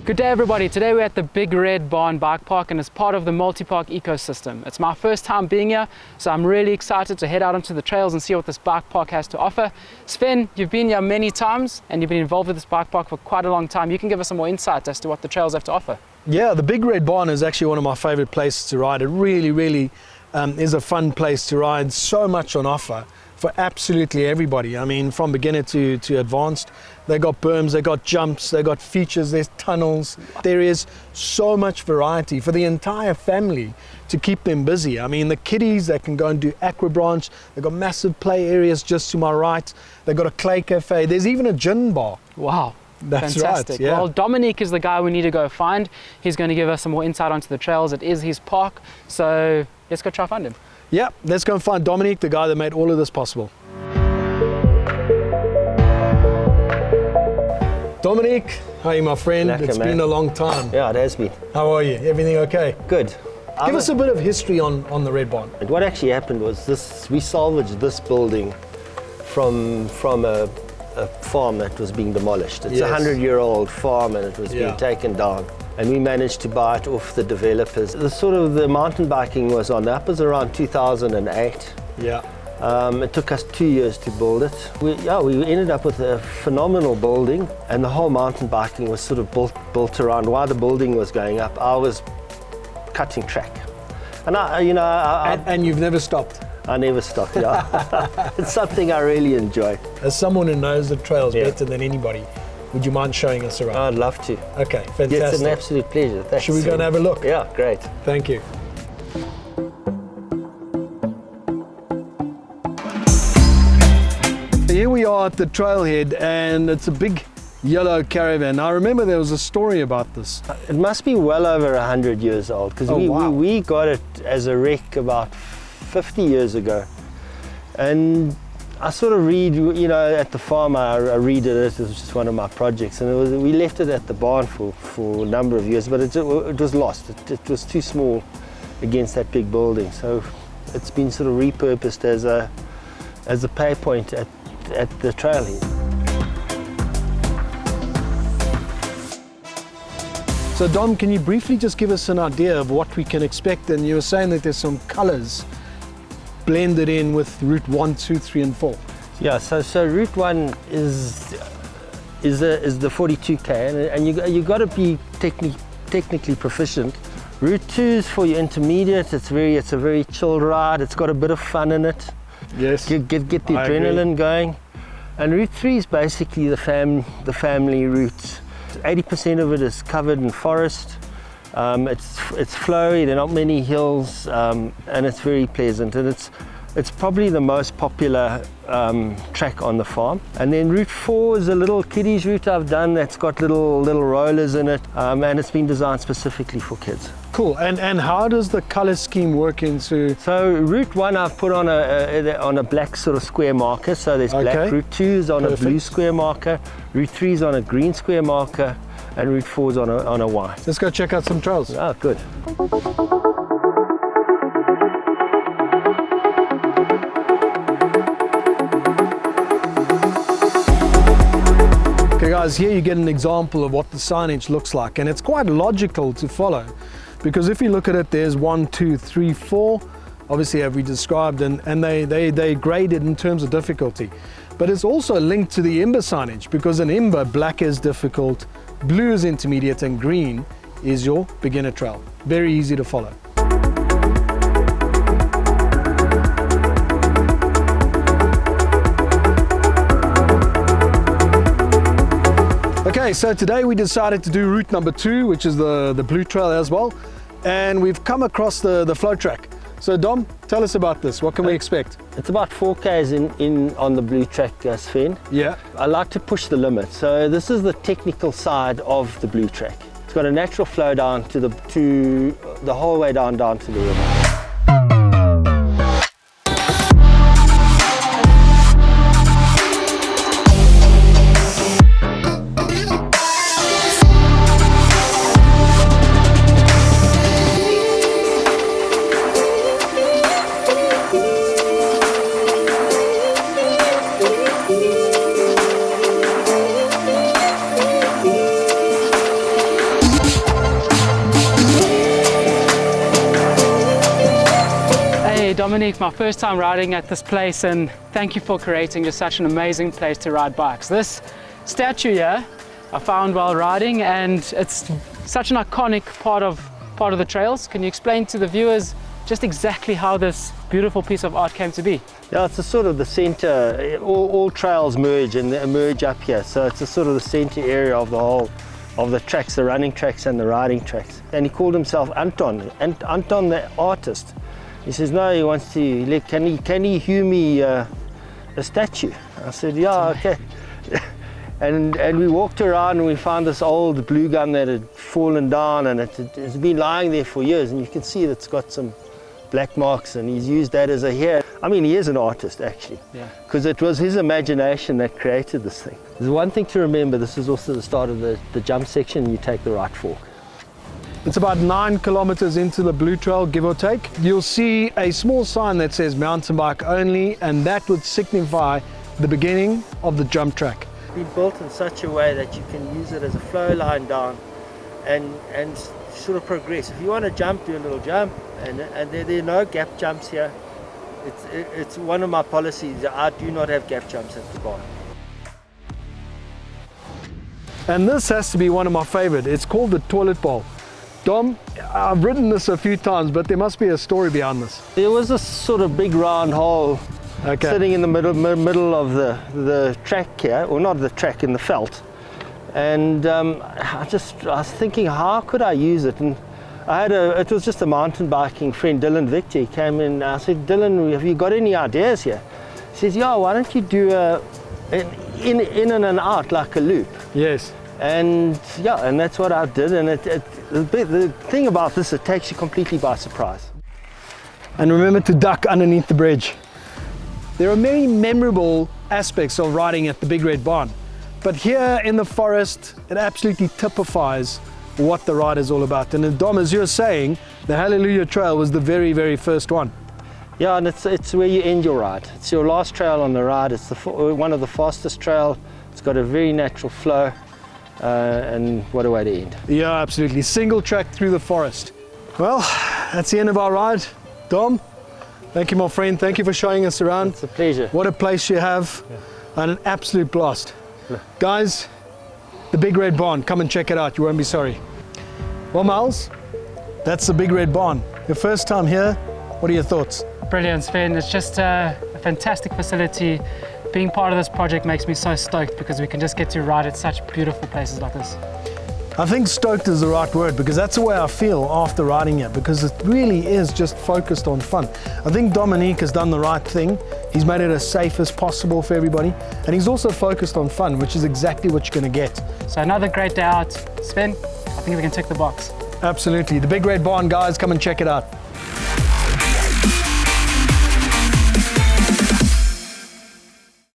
Good day everybody, today we're at the Big Red Barn Bike Park and it's part of the Multipark ecosystem. It's my first time being here, so I'm really excited to head out onto the trails and see what this bike park has to offer. Sven, you've been here many times and you've been involved with this bike park for quite a long time. You can give us some more insight as to what the trails have to offer. Yeah, the Big Red Barn is actually one of my favorite places to ride. It really is a fun place to ride. So much on offer for absolutely everybody. I mean, from beginner to advanced. They got berms, they got jumps, they got features, there's tunnels. There is so much variety for the entire family to keep them busy. I mean, the kiddies, they can go and do aqua branch. They've got massive play areas just to my right. They've got a clay cafe. There's even a gin bar. Wow. That's fantastic. Right, yeah. Well, Dominique is the guy we need to go find. He's going to give us some more insight onto the trails. It is his park, so let's go try find him. Yeah, let's go and find Dominique, the guy that made all of this possible. Dominique, how are you, my friend? Lekker, it's man. been a long time. Yeah, it has been. How are you? Everything okay? Good. Give us a bit of history on the Red Barn. What actually happened was this: we salvaged this building from a farm that was being demolished. It's Yes. a 100-year-old farm and it was Yeah. being taken down. And we managed to buy it off the developers. The mountain biking was on. That was around 2008. Yeah. It took us 2 years to build it. We ended up with a phenomenal building, and the whole mountain biking was sort of built around. While the building was going up, I was cutting track. And And you've never stopped. I never stopped. Yeah, it's something I really enjoy. As someone who knows the trails Yeah. better than anybody, would you mind showing us around? I'd love to. Okay, fantastic. Yeah, it's an absolute pleasure. Thanks. Should we go and have a look? Yeah, great. Thank you. Here we are at the trailhead and it's a big yellow caravan. I remember there was a story about this. It must be well over 100 years old because wow. we got it as a wreck about 50 years ago. And I sort of read, at the farm, I read it. It was just one of my projects, and we left it at the barn for a number of years, but it was lost. It was too small against that big building, so it's been sort of repurposed as a pay point at the trailhead. So Dom, can you briefly just give us an idea of what we can expect? And you were saying that there's some colors blended in with Route 1, 2, 3 and 4. Yeah, so Route 1 is the 42K, and you got to be technically proficient. Route 2 is for your intermediate. It's a very chilled ride. It's got a bit of fun in it. Yes. Get the adrenaline going. And Route 3 is basically the family route. 80% of it is covered in forest. It's flowy, there are not many hills, and it's very pleasant, and it's probably the most popular track on the farm. And then Route 4 is a little kiddies route I've done that's got little rollers in it, and it's been designed specifically for kids. Cool. And how does the color scheme work into? So Route 1 I've put on a black sort of square marker, so there's black. Okay. Route 2 is on Perfect. a blue square marker, Route 3 is on a green square marker, and Route 4 is on a white. Let's go check out some trails. Oh, good. Okay guys, here you get an example of what the signage looks like, and it's quite logical to follow, because if you look at it, there's 1, 2, 3, 4, obviously as we described, and they graded in terms of difficulty. But it's also linked to the Ember signage, because in Ember, black is difficult, blue is intermediate, and green is your beginner trail. Very easy to follow. Okay, so today we decided to do route number 2, which is the blue trail as well, and we've come across the flow track. So Dom, tell us about this. What can we expect? It's about 4Ks in on the blue track, Sven. Yeah. I like to push the limit. So this is the technical side of the blue track. It's got a natural flow down to the whole way down to the river. Dominique, my first time riding at this place, and thank you for creating just such an amazing place to ride bikes. This statue here I found while riding, and it's such an iconic part of the trails. Can you explain to the viewers just exactly how this beautiful piece of art came to be? Yeah, it's a sort of the center. All trails merge and they emerge up here, so it's a sort of the center area of the whole of the tracks, the running tracks and the riding tracks. And he called himself Anton, and Anton the artist. He says no, he wants to, can he hew me a statue? I said, yeah, okay. And we walked around and we found this old glue gun that had fallen down, and it's been lying there for years, and you can see that it's got some black marks, and he's used that as a hair. I mean, he is an artist actually, because it was his imagination that created this thing. There's one thing to remember, this is also the start of the jump section, and you take the right fork. It's about 9 kilometers into the Blue Trail, give or take. You'll see a small sign that says mountain bike only, and that would signify the beginning of the jump track. It's been built in such a way that you can use it as a flow line down and sort of progress. If you want to jump, do a little jump, and there are no gap jumps here. It's one of my policies. I do not have gap jumps at the barn. And this has to be one of my favorite. It's called the toilet bowl. Dom, I've written this a few times, but there must be a story behind this. There was a sort of big round hole sitting in the middle of the track here, or not the track, in the veld. And I was thinking, how could I use it? And it was just a mountain biking friend, Dylan Victor. He came in, I said, Dylan, have you got any ideas here? He says, yeah, why don't you do in and out like a loop? Yes. And yeah, and that's what I did. And the thing about this, it takes you completely by surprise. And remember to duck underneath the bridge. There are many memorable aspects of riding at the Big Red Barn, but here in the forest, it absolutely typifies what the ride is all about. And Dom, as you're saying, the Hallelujah Trail was the very, very first one. Yeah, and it's where you end your ride. It's your last trail on the ride. It's one of the fastest trail. It's got a very natural flow, and what a way to end. Yeah, absolutely. Single track through the forest. Well, that's the end of our ride. Dom, thank you, my friend. Thank you for showing us around. It's a pleasure. What a place you have, and an absolute blast. Guys, the Big Red Barn, come and check it out. You won't be sorry. Well, Miles, that's the Big Red Barn. Your first time here, what are your thoughts? Brilliant, Sven. It's just a fantastic facility. Being part of this project makes me so stoked because we can just get to ride at such beautiful places like this. I think stoked is the right word, because that's the way I feel after riding it, because it really is just focused on fun. I think Dominique has done the right thing. He's made it as safe as possible for everybody, and he's also focused on fun, which is exactly what you're going to get. So another great day out. Sven, I think we can tick the box. Absolutely. The Big Red Barn, guys, come and check it out.